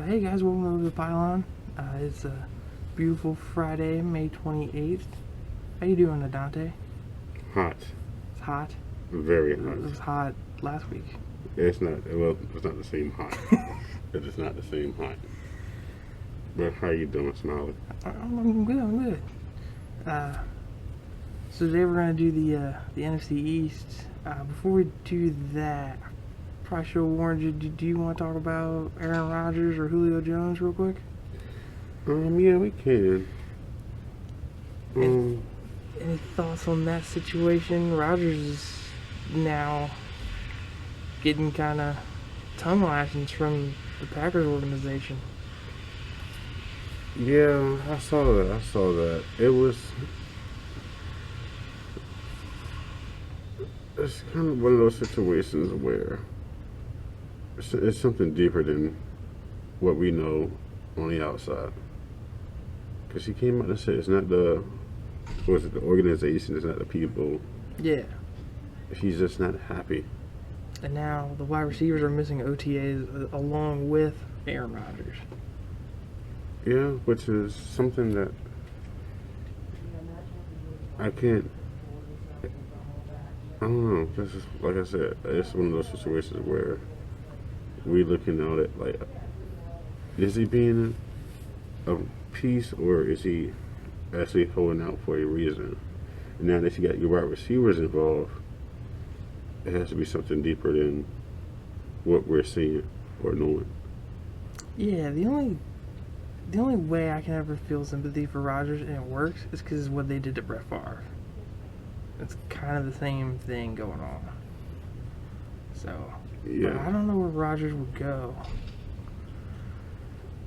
Hey guys, welcome to OverThePylon. It's a beautiful Friday, May 28th. How you doing, Adante? Hot. It's hot. Very hot. It was hot last week. It's not. Well, it's not the same hot. It is not the same hot. But how you doing, Smiley? I'm good. I'm good. So today we're gonna do the NFC East. Before we do that, probably should have warned you. Do you want to talk about Aaron Rodgers or Julio Jones real quick? Yeah, we can. Any thoughts on that situation? Rodgers is now getting kind of tongue lashings from the Packers organization. Yeah, I saw that. It's kind of one of those situations where it's something deeper than what we know on the outside. Because he came out and said it's not the organization, it's not the people. Yeah. He's just not happy. And now the wide receivers are missing OTAs along with Aaron Rodgers. Yeah, which is something that I don't know. This is, like I said, it's one of those situations where we looking at it like, is he being a piece or is he actually holding out for a reason? And now that you got your wide receivers involved, it has to be something deeper than what we're seeing or knowing. Yeah, the only way I can ever feel sympathy for Rodgers, and it works, is because of what they did to Brett Favre. It's kind of the same thing going on. So, Yeah. but I don't know where Rodgers would go.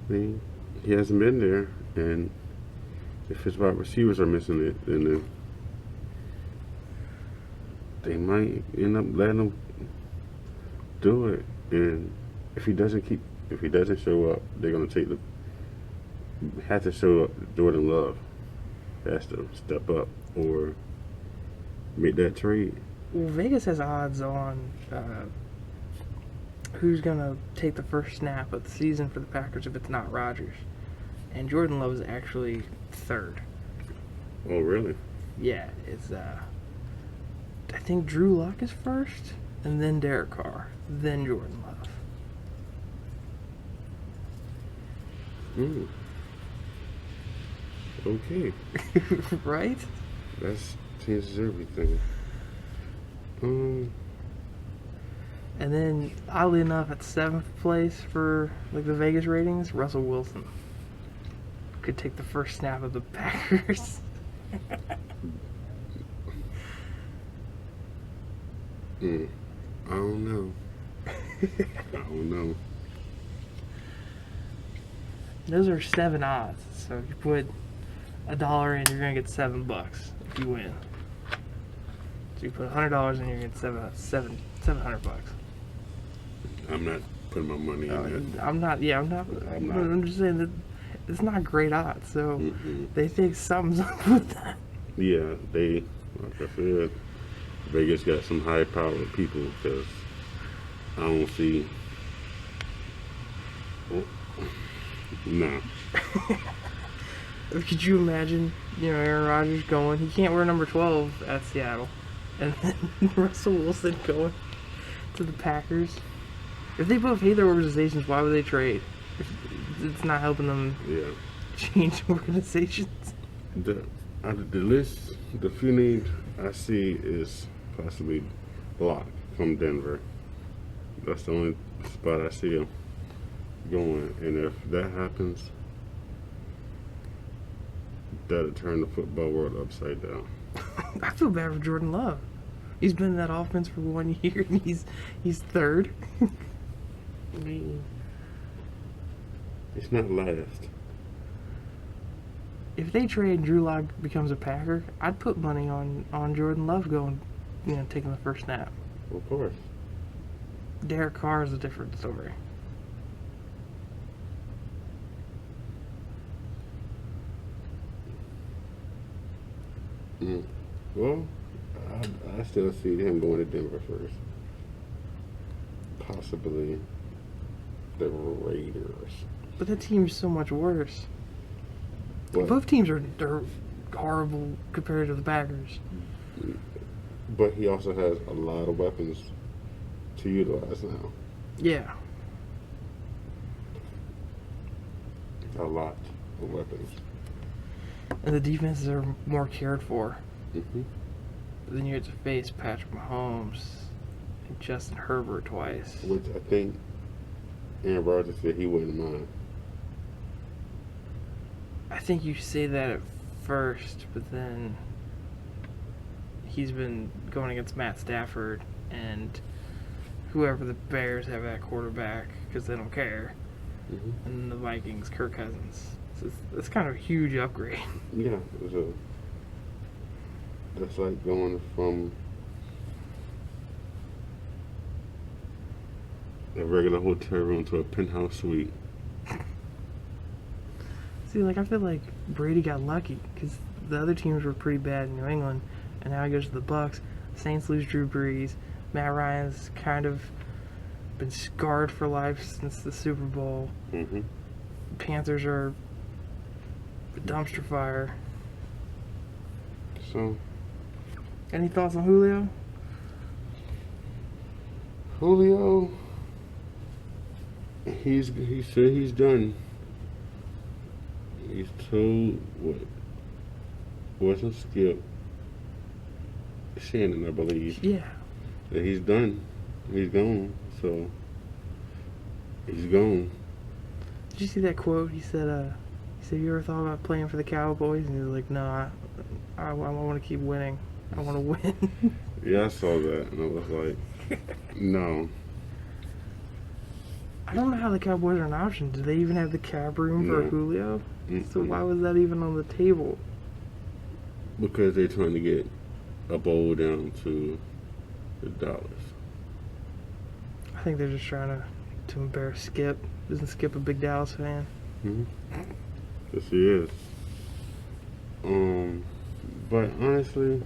He hasn't been there, and if his wide receivers are missing it, then they might end up letting him do it. And if he doesn't show up, they're gonna have to show up. Jordan Love has to step up or make that trade. Well, Vegas has odds on who's going to take the first snap of the season for the Packers if it's not Rodgers. And Jordan Love is actually third. Oh, really? Yeah, it's I think Drew Luck is first, and then Derek Carr, then Jordan Love. Okay. Right? That changes everything. And then, oddly enough, at 7th place for like the Vegas ratings, Russell Wilson could take the first snap of the Packers. I don't know. Those are 7 odds. So if you put $1 in, you're gonna get $7 if you win. So you put $100 in, you're gonna get $700. I'm not putting my money in that. I'm not. I'm just saying that it's not great odds. So they think something's up with that. Yeah, like I said, Vegas got some high-powered people because I don't see. Nah. Could you imagine, Aaron Rodgers going? He can't wear number 12 at Seattle, and then Russell Wilson going to the Packers. If they both hate their organizations, why would they trade? If it's not helping them change organizations. The list, the few names I see is possibly Block from Denver. That's the only spot I see him going, and if that happens, that'll turn the football world upside down. I feel bad for Jordan Love. He's been in that offense for 1 year, and he's third. I mean, it's not last. If they trade Drew Lock becomes a Packer, I'd put money on Jordan Love going, taking the first snap. Of course. Derek Carr is a different story. Well, I still see him going to Denver first. Possibly the Raiders. But that team's so much worse. But, Both teams are horrible compared to the Packers. but he also has a lot of weapons to utilize now. Yeah. A lot of weapons. And the defenses are more cared for. Mm-hmm. But then you have to face Patrick Mahomes and Justin Herbert twice. Which I think Aaron Rodgers said he wouldn't mind. I think you say that at first, but then he's been going against Matt Stafford and whoever the Bears have at quarterback because they don't care. Mm-hmm. And the Vikings, Kirk Cousins. So it's kind of a huge upgrade. Yeah, that's like going from a regular hotel room to a penthouse suite. See, like, I feel like Brady got lucky because the other teams were pretty bad in New England, and now he goes to the Bucks. Saints lose Drew Brees. Matt Ryan's kind of been scarred for life since the Super Bowl. Mm-hmm. Panthers are a dumpster fire. So, Any thoughts on Julio? Julio, he said he's done. He's told wasn't Skip Shannon, I believe, Yeah. that he's done. He's gone. So he's gone. Did you see that quote? He said, you ever thought about playing for the Cowboys? And he was like, no, I want to keep winning. I want to win. Yeah, I saw that, and I was like, no. I don't know how the Cowboys are an option. Do they even have the cap room for No. Julio? Mm-mm. So why was that even on the table? Because they're trying to get a bowl down to the Dallas. I think they're just trying to embarrass Skip. Isn't Skip a big Dallas fan? Mm-hmm. Yes, he is. But honestly,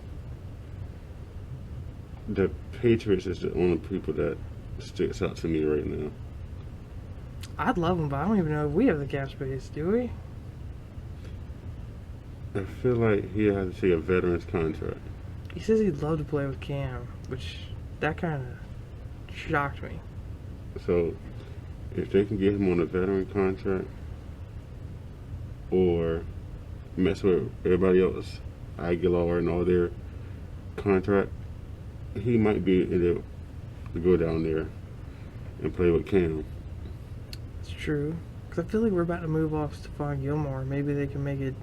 the Patriots is the only people that sticks out to me right now. I'd love him, but I don't even know if we have the cap space, do we? I feel like he has to take a veteran's contract. He says he'd love to play with Cam, which that kind of shocked me. So, if they can get him on a veteran contract or mess with everybody else, Aguilar and all their contract, he might be able to go down there and play with Cam. It's true. Because I feel like we're about to move off Stephon Gilmore. Maybe they can make it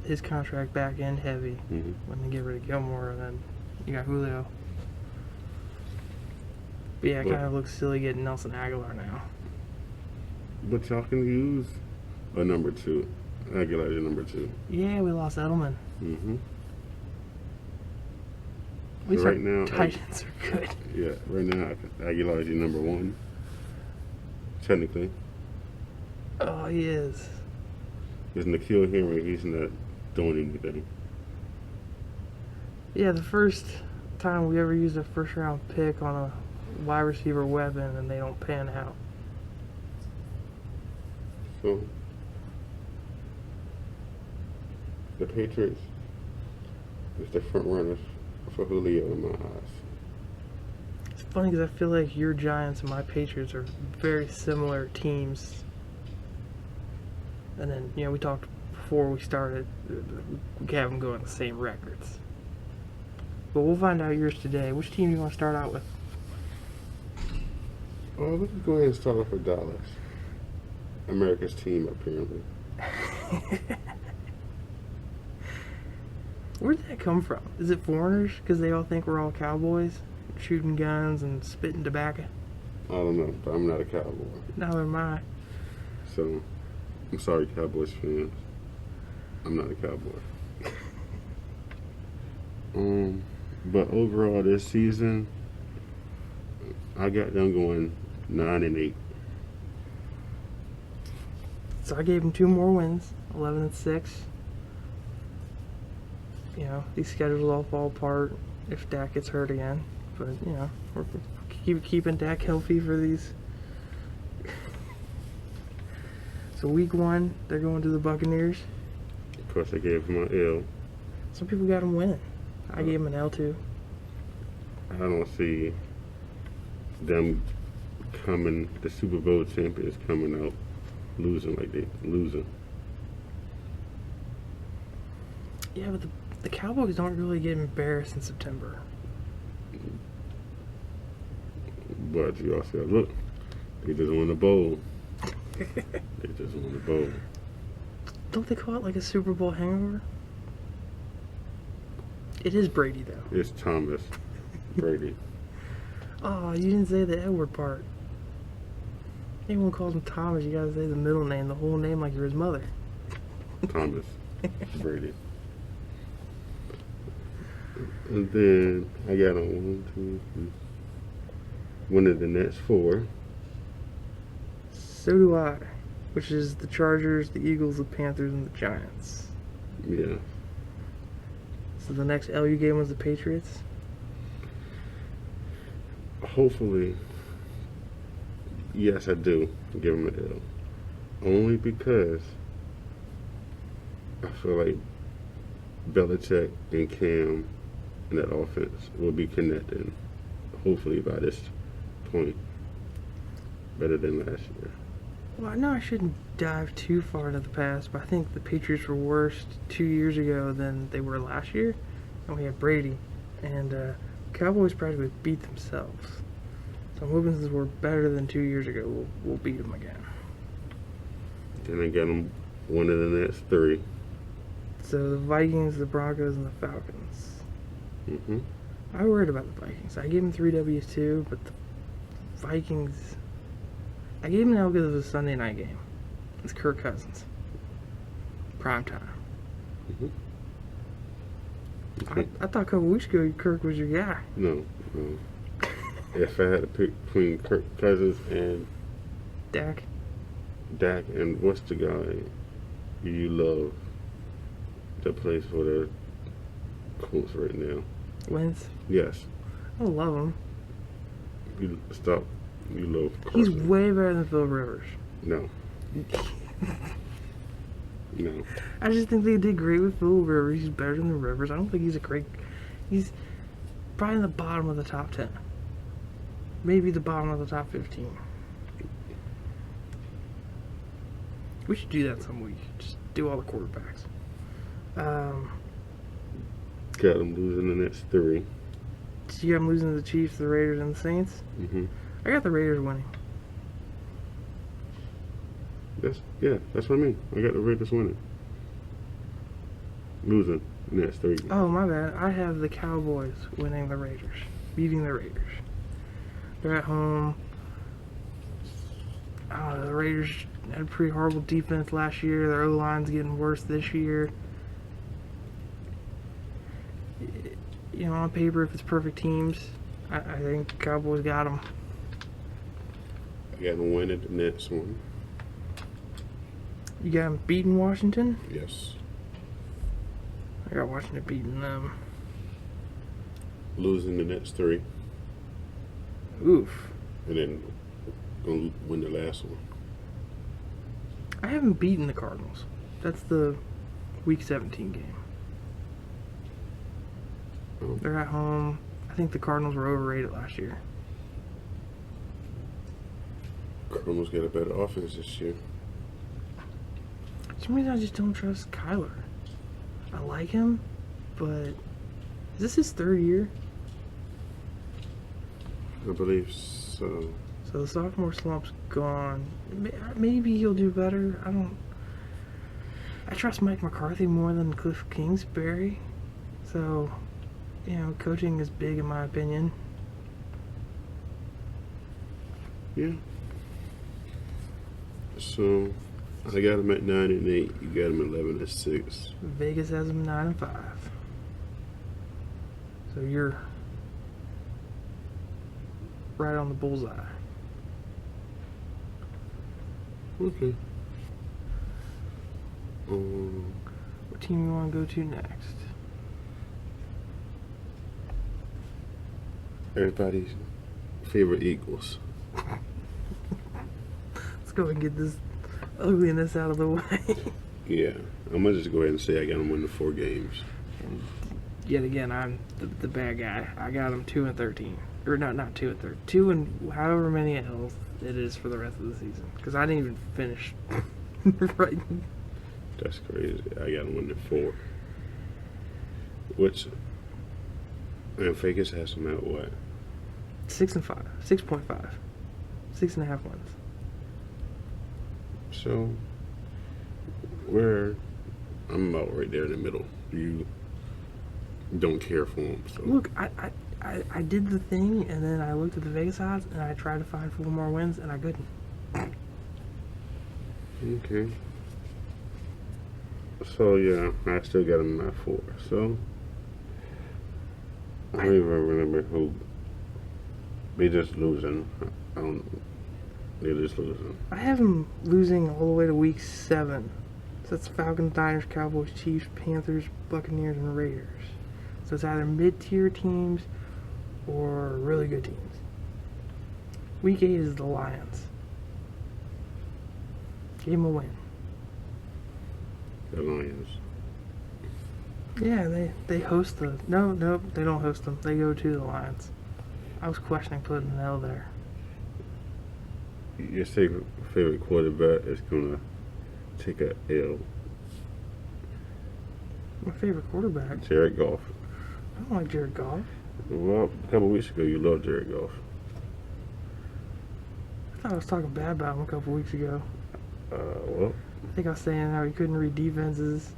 his contract back end heavy when they get rid of Gilmore, and then you got Julio. But yeah, it kind of looks silly getting Nelson Aguilar now. But y'all can use a number two. Aguilar is number two. Yeah, we lost Edelman. Mm-hmm. At least right our now, tight ends are good. Yeah, right now Aguilar is your number one. Technically. Oh, he is. Because N'Keal Henry, he's not doing anything. Yeah, the first time we ever used a first round pick on a wide receiver weapon and they don't pan out. So, the Patriots is the front runners for Julio in my eyes. It's funny because I feel like your Giants and my Patriots are very similar teams. And then, you know, we talked before we started, we have them going the same records. But we'll find out yours today. Which team do you want to start out with? Oh, let's go ahead and start off with Dallas. America's team, apparently. Where did that come from? Is it foreigners? Because they all think we're all cowboys? Shooting guns and spitting tobacco? I don't know, but I'm not a Cowboy. Neither am I. So, I'm sorry, Cowboys fans. I'm not a Cowboy. But overall this season, I got them going 9-8. So I gave them 2 more wins, 11-6. You know, these schedules all fall apart if Dak gets hurt again. But, you know, we're keeping Dak healthy for these So week 1, they're going to the Buccaneers. Of course, I gave him an L. Some people got them winning. I gave them an L too. I don't see them coming, the Super Bowl champions coming out losing like they losing. Yeah, but the Cowboys don't really get embarrassed in September. But you also gotta look, they just won the bowl. They just won the bowl. Don't they call it like a Super Bowl hangover? It is Brady though. It's Thomas Brady. Oh, you didn't say the Edward part. Anyone calls him Thomas, you gotta say the middle name, the whole name like you're his mother. Thomas Brady. And then I got on 1, 2, 3. One of the next 4. So do I. Which is the Chargers, the Eagles, the Panthers, and the Giants. Yeah. So the next L you gave was the Patriots? Hopefully, yes, I do give him an L. Only because I feel like Belichick and Cam and that offense will be connecting, hopefully by this point, better than last year. Well, I know I shouldn't dive too far into the past, but I think the Patriots were worse 2 years ago than they were last year. And we had Brady. And Cowboys practically beat themselves. So I'm hoping since we're better than 2 years ago, we'll beat them again. And I got them one of the next 3. So the Vikings, the Broncos, and the Falcons. Mm-hmm. I worried about the Vikings. I gave them 3 W's too, but the Vikings... I gave them an L because it was a Sunday night game. It's Kirk Cousins. Prime time. Mm-hmm. I thought a couple weeks ago Kirk was your guy. No. If I had to pick between Kirk Cousins and Dak, and what's the guy you love that plays for the Colts right now? Wentz. Yes. I love him. You stop. You love He's Carson. way better than Phil Rivers. No. No. I just think they did great with Phil Rivers. He's better than the Rivers. I don't think he's a great... He's probably in the bottom of the top 10. Maybe the bottom of the top 15. We should do that some week. Just do all the quarterbacks. Got them losing the next 3. So you got them losing to the Chiefs, the Raiders, and the Saints? Mm-hmm. I got the Raiders winning. That's what I mean. I got the Raiders winning. Losing the next 3. Oh, my bad. I have the Cowboys winning the Raiders. Beating the Raiders. They're at home. The Raiders had a pretty horrible defense last year. Their O-line's getting worse this year. You know, on paper, if it's perfect teams, I think Cowboys got them. I got them winning the next one. You got them beating Washington? Yes. I got Washington beating them. Losing the next 3. Oof. And then gonna win the last one. I haven't beaten the Cardinals. That's the Week 17 game. Oh. They're at home. I think the Cardinals were overrated last year. Cardinals got a better offense this year. For some reason, I just don't trust Kyler. I like him, but is this his 3rd year? I believe so. So the sophomore slump's gone. Maybe he'll do better. I trust Mike McCarthy more than Cliff Kingsbury. So, you know, coaching is big in my opinion. Yeah. So I got him at 9 and 8. You got him 11 and 6. Vegas has him 9 and 5. So you're right on the bullseye. Okay. What team you want to go to next? Everybody's favorite Eagles. Let's go and get this ugliness out of the way. Yeah, I'm gonna just go ahead and say I got them winning 4 games. And yet again, I'm the bad guy. I got them 2-13, or no, not 2-13, 2 and however many L's it is for the rest of the season. Because I didn't even finish. Right. That's crazy. I got them winning 4. Which, and Vegas has them at what? 6-5, 6.5, 6.5 wins. So, I'm about right there in the middle. You don't care for them. So. Look, I did the thing, and then I looked at the Vegas odds, and I tried to find 4 more wins, and I couldn't. Okay. So, yeah, I still got them at 4. So, I don't even remember who. They just losing. I don't know. They're just losing. I have them losing all the way to week 7. So that's Falcons, Niners, Cowboys, Chiefs, Panthers, Buccaneers, and Raiders. So it's either mid-tier teams or really good teams. Week 8 is the Lions. Give them a win. The Lions. Yeah, they host the... No, they don't host them. They go to the Lions. I was questioning putting an L there. Your favorite quarterback is going to take a L. My favorite quarterback? Jared Goff. I don't like Jared Goff. Well, a couple weeks ago, you loved Jared Goff. I thought I was talking bad about him a couple weeks ago. Well. I think I was saying how he couldn't read defenses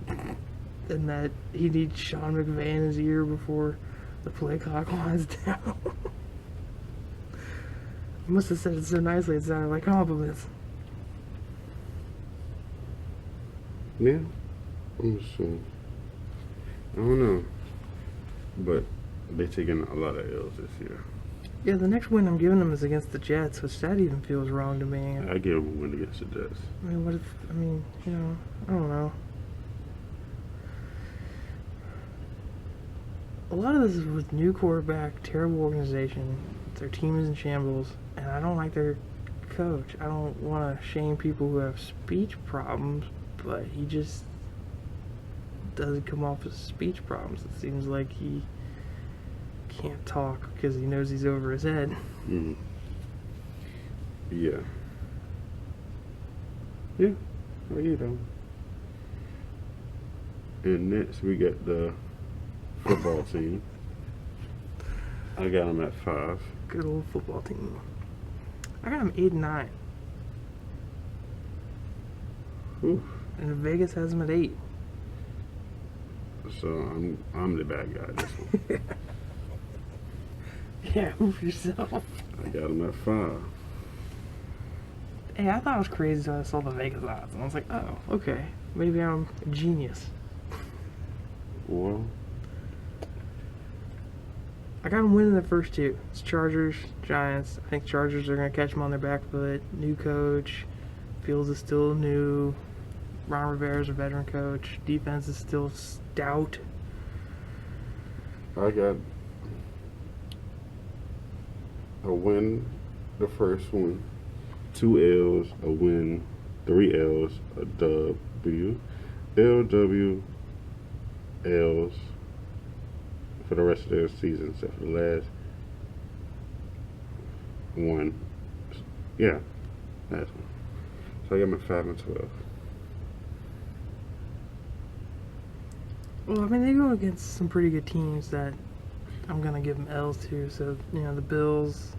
and that he needs Sean McVay in his ear before the play clock winds down. I must have said it so nicely it sounded like compliments. Yeah. I'm assuming. I don't know. But they're taking a lot of L's this year. Yeah, the next win I'm giving them is against the Jets, which that even feels wrong to me. I give them a win against the Jets. I mean, what if, you know, I don't know. A lot of this is with new quarterback, terrible organization, their team is in shambles, and I don't like their coach. I don't want to shame people who have speech problems, but he just doesn't come off as speech problems. It seems like he can't talk because he knows he's over his head. Mm-hmm. Yeah. Yeah. Well, you know. And next we got the football team. I got them at 5. Good old football team. I got them 8 and 9. Oof. And Vegas has them at 8. So I'm the bad guy this one. Yeah, oof yourself. I got them at 5. Hey, I thought it was crazy until I saw the Vegas odds, and I was like, oh, okay, maybe I'm a genius. Well, I got them winning the first 2. It's Chargers, Giants. I think Chargers are going to catch them on their back foot. New coach. Fields is still new. Ron Rivera's a veteran coach. Defense is still stout. I got a win, the first one, 2 L's, a win, 3 L's, a W, LW, L's for the rest of their season, except for the last one. Yeah, last one. So I got my 5 and 12. Well, I mean, they go against some pretty good teams that I'm going to give them L's to. So, you know, the Bills,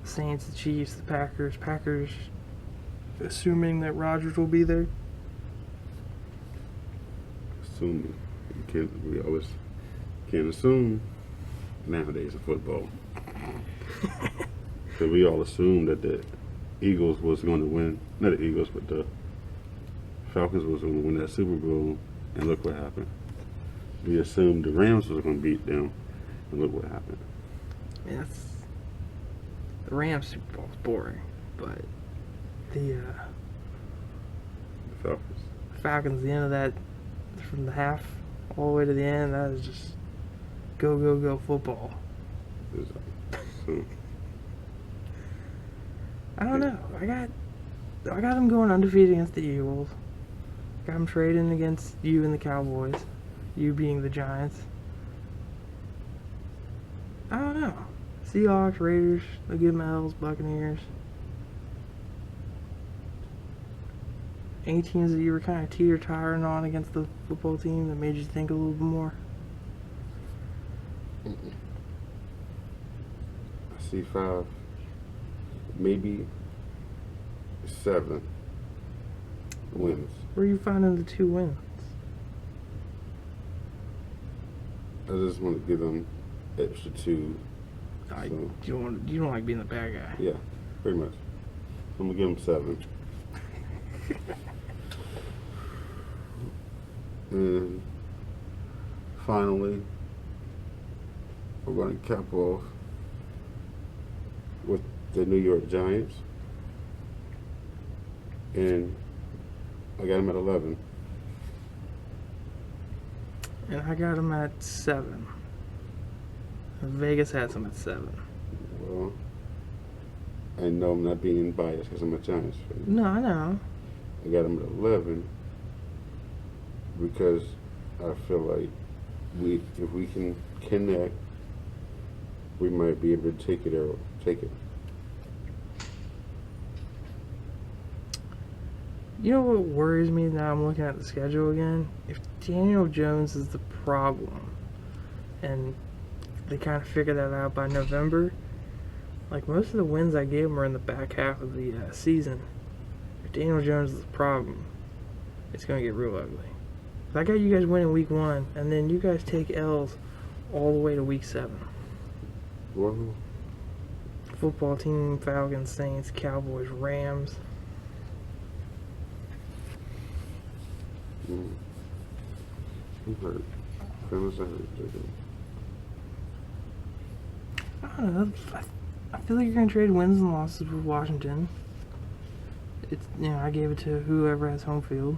the Saints, the Chiefs, the Packers. Packers, assuming that Rodgers will be there. Assuming. We always can't assume nowadays in football. So we all assumed that the Eagles was going to win. Not the Eagles, but the Falcons was going to win that Super Bowl. And look what happened. We assumed the Rams was going to beat them, and look what happened. I mean, the Rams Super Bowl is boring, but the Falcons, the end of that, from the half all the way to the end, that is just go, go, go football. So, I don't know. I got I got them going undefeated against the Eagles. Got them trading against you and the Cowboys. You being the Giants. I don't know. Seahawks, Raiders, they'll give them L's, Buccaneers. Any teams that you were kind of teeter-tottering on against the football team that made you think a little bit more? I see 5, maybe 7 wins. Where are you finding the 2 wins? I just want to give them extra 2. You don't like being the bad guy. Yeah, pretty much. I'm gonna give them 7. And finally, we're going to cap off with the New York Giants. And I got them at 11. And I got them at 7. Vegas has them at 7. Well, I know I'm not being biased because I'm a Giants fan. No, I know. I got them at 11 because I feel like if we can connect, we might be able to take it. You know what worries me now I'm looking at the schedule again? If Daniel Jones is the problem, and they kind of figure that out by November, like most of the wins I gave them are in the back half of the season. If Daniel Jones is the problem, it's going to get real ugly. I got you guys winning week 1, and then you guys take L's all the way to week 7. Well, Football team, Falcons, Saints, Cowboys, Rams. I'm hurt. Feelings are hurt, Jacob. I don't know. I feel like you're going to trade wins and losses with Washington. It's, I gave it to whoever has home field.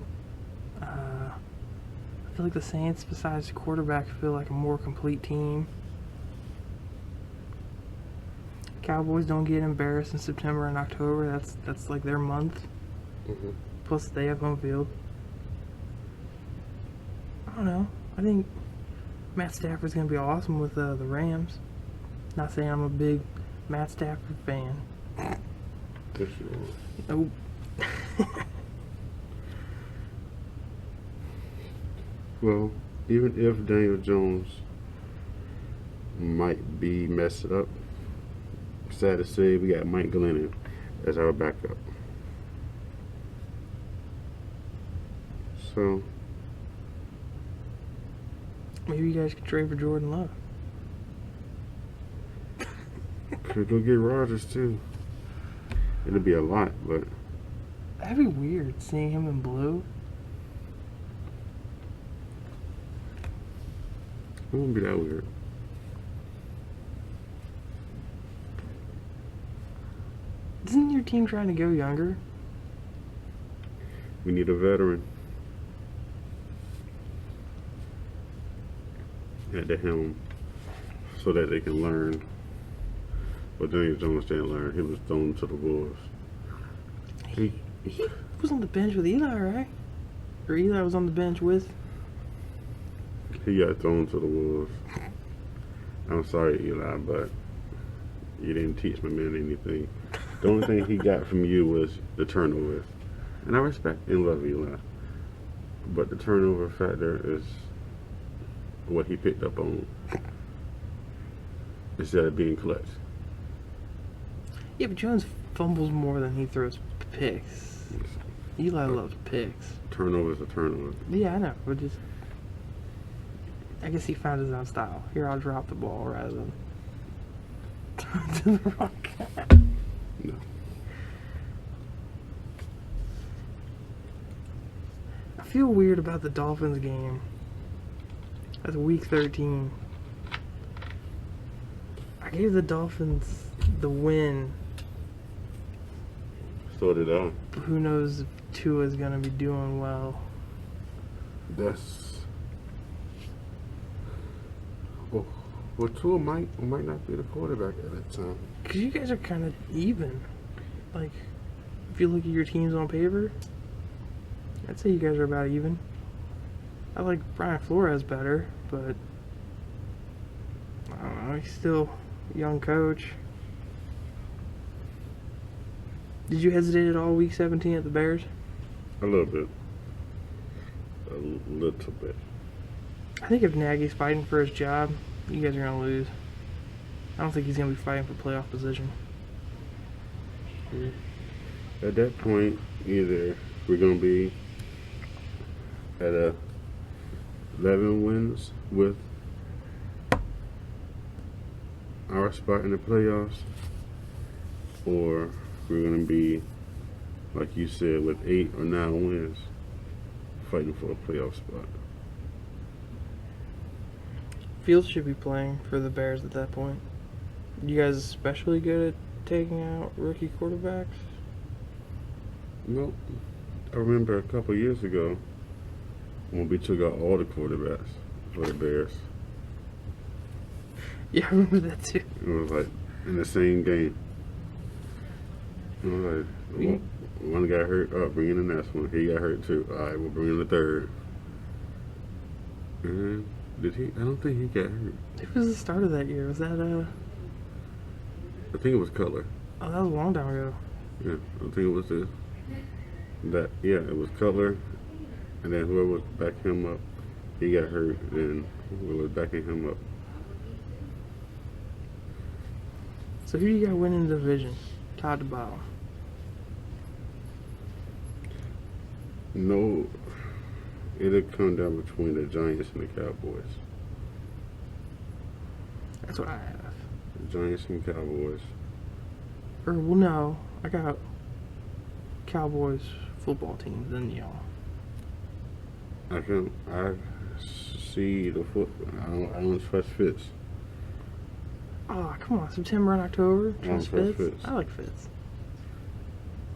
I feel like the Saints, besides the quarterback, feel like a more complete team. Cowboys don't get embarrassed in September and October. That's like their month. Mm-hmm. Plus, they have home field. I don't know. I think Matt Stafford's going to be awesome with the Rams. Not saying I'm a big Matt Stafford fan. Yes, you are. Nope. Well, even if Daniel Jones might be messed up, sad to say, we got Mike Glennon as our backup. So Maybe you guys could trade for Jordan Love. could go get Rodgers too. It'll be a lot, but That'd be weird seeing him in blue. it won't be that weird. Isn't your team trying to go younger? We need a veteran at the helm so that they can learn. But Daniel Jones didn't learn. He was thrown to the wolves. He was on the bench with Eli, right? Or Eli was on the bench with? He got thrown to the wolves. I'm sorry, Eli, but you didn't teach my man anything. The only thing he got from you was the turnovers. And I respect and love Eli. But the turnover factor is what he picked up on instead of being clutch. Yeah, but Jones fumbles more than he throws picks. Eli loves picks. Turnovers are turnovers. Yeah, I know. But just, I guess he found his own style. Here, I'll drop the ball rather than to the wrong guy. No. I feel weird about the Dolphins game. That's week 13. I gave the Dolphins the win. So did I. Who knows if Tua's gonna be doing well. That's. Well, Tua might not be the quarterback at that time. Because you guys are kind of even. Like, if you look at your teams on paper, I'd say you guys are about even. I like Brian Flores better, but I don't know, he's still a young coach. Did you hesitate at all week 17 at the Bears? A little bit. A little bit. I think if Nagy's fighting for his job, you guys are going to lose. I don't think he's going to be fighting for playoff position. At that point, either we're going to be at 11 wins with our spot in the playoffs, or we're going to be, like you said, with 8 or 9 wins fighting for a playoff spot. Fields should be playing for the Bears at that point. You guys especially good at taking out rookie quarterbacks? Well, I remember a couple years ago when we took out all the quarterbacks for the Bears. Yeah, I remember that too. It was like in the same game. It was like one got hurt. Oh, bring in the next one. He got hurt too. All right, we'll bring in the third. And did he? I don't think he got hurt. It was the start of that year. Was that I think it was Cutler. Oh, that was a long time ago. Yeah, I think it was that. Yeah, it was Cutler, and then whoever was backing him up, he got hurt. And whoever was backing him up. So who you got winning the division, top to bottom? No, it'll come down between the Giants and the Cowboys. That's what I have. The Giants and Cowboys. Or, well, no. I got Cowboys football team, then y'all. I see the foot. I don't trust Fitz. Oh, come on. September and October. I don't Trust trust Fitz? Fitz. I like Fitz.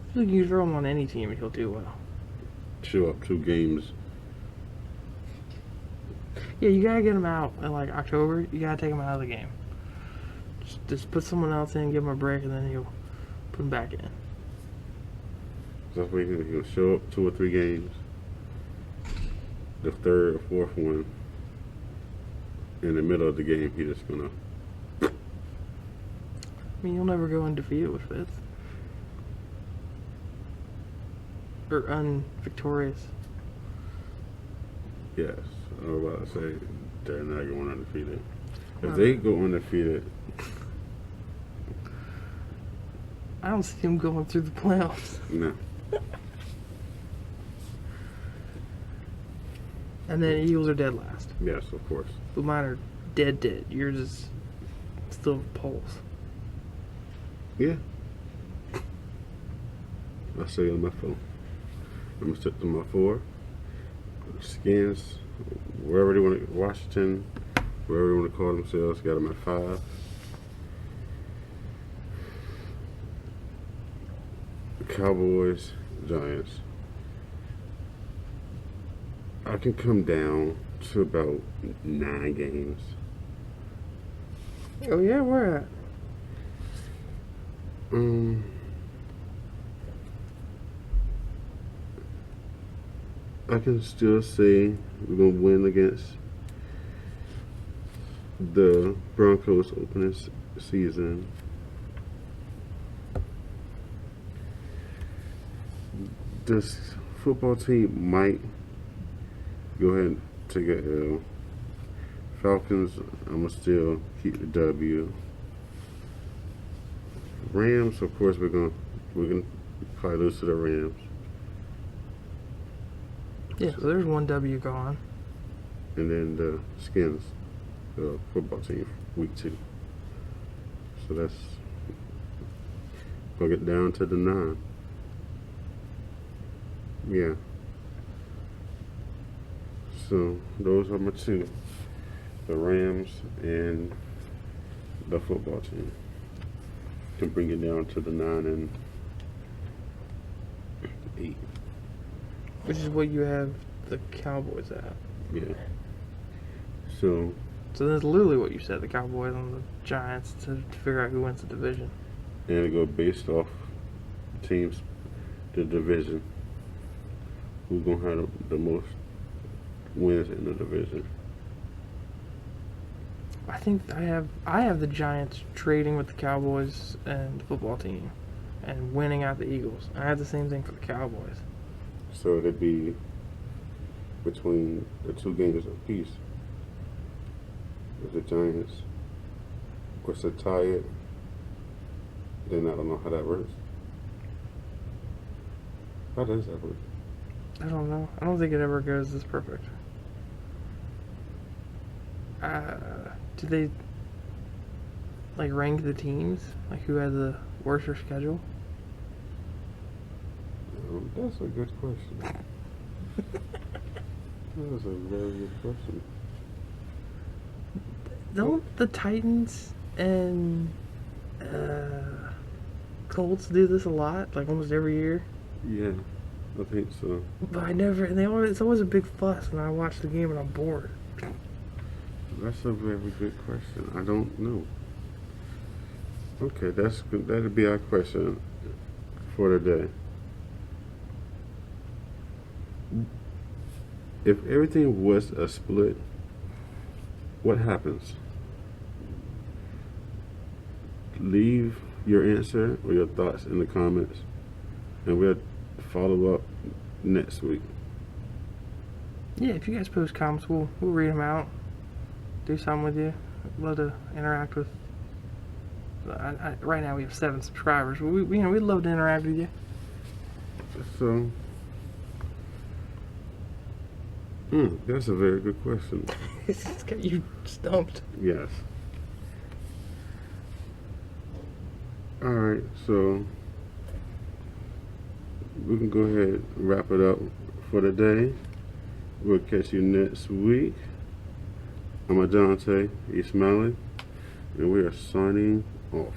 I feel like you throw him on any team and he'll do well. Show up 2 games. Yeah, you gotta get him out in like October. You gotta take him out of the game. Just put someone else in, give him a break, and then he'll put him back in. That's what he'll show up 2 or 3 games. The 3rd or 4th one, in the middle of the game, he's just gonna. I mean, you'll never go undefeated with Fitz. Or unvictorious. Yes, I was about to say they're not going undefeated. If they go undefeated, I don't see him going through the playoffs. no. And then Eagles are dead last. Yes, of course. But mine are dead. Yours is still pulse. Yeah. I'll say it on my phone. I'm gonna stick to my 4. Skins, wherever they want to, Washington, wherever they want to call themselves, got them at 5. Cowboys, Giants. I can come down to about 9 games. Oh yeah, where at? I can still say we're gonna win against the Broncos opening season. This football team might go ahead and take a L. Falcons, I'm gonna still keep the W. Rams, of course, we're gonna probably lose to the Rams. Yeah, so there's one W gone. And then the Skins, the football team, week 2. So that's gonna get down to the 9. Yeah. So those are my 2. The Rams and the football team. Can bring it down to the 9 and 8. Which is what you have the Cowboys at. Yeah. So that's literally what you said, the Cowboys and the Giants, to figure out who wins the division. and it go based off teams the division? Who's gonna have the most wins in the division? I think I have the Giants trading with the Cowboys and the football team, and winning out the Eagles. I have the same thing for the Cowboys. So it'd be between the two games apiece. If the Giants was to tie it, then I don't know how that works. How does that work? I don't know. I don't think it ever goes this perfect. Do they like rank the teams? Like who has the worse schedule? That's a good question. That is a very good question. Don't the Titans and Colts do this a lot? Like almost every year? Yeah, I think so. But it's always a big fuss when I watch the game and I'm bored. That's a very good question. I don't know. Okay, that's good. That'll be our question for today. If everything was a split, what happens? Leave your answer or your thoughts in the comments, and we'll follow up next week. Yeah, if you guys post comments, we'll read them out. Do something with you. I'd love to interact with. Right now we have 7 subscribers. We'd love to interact with you. So, that's a very good question. It's got you stumped. Yes. All right, so we can go ahead and wrap it up for today. We'll catch you next week. I'm Adante, he's smiling, and we are signing off.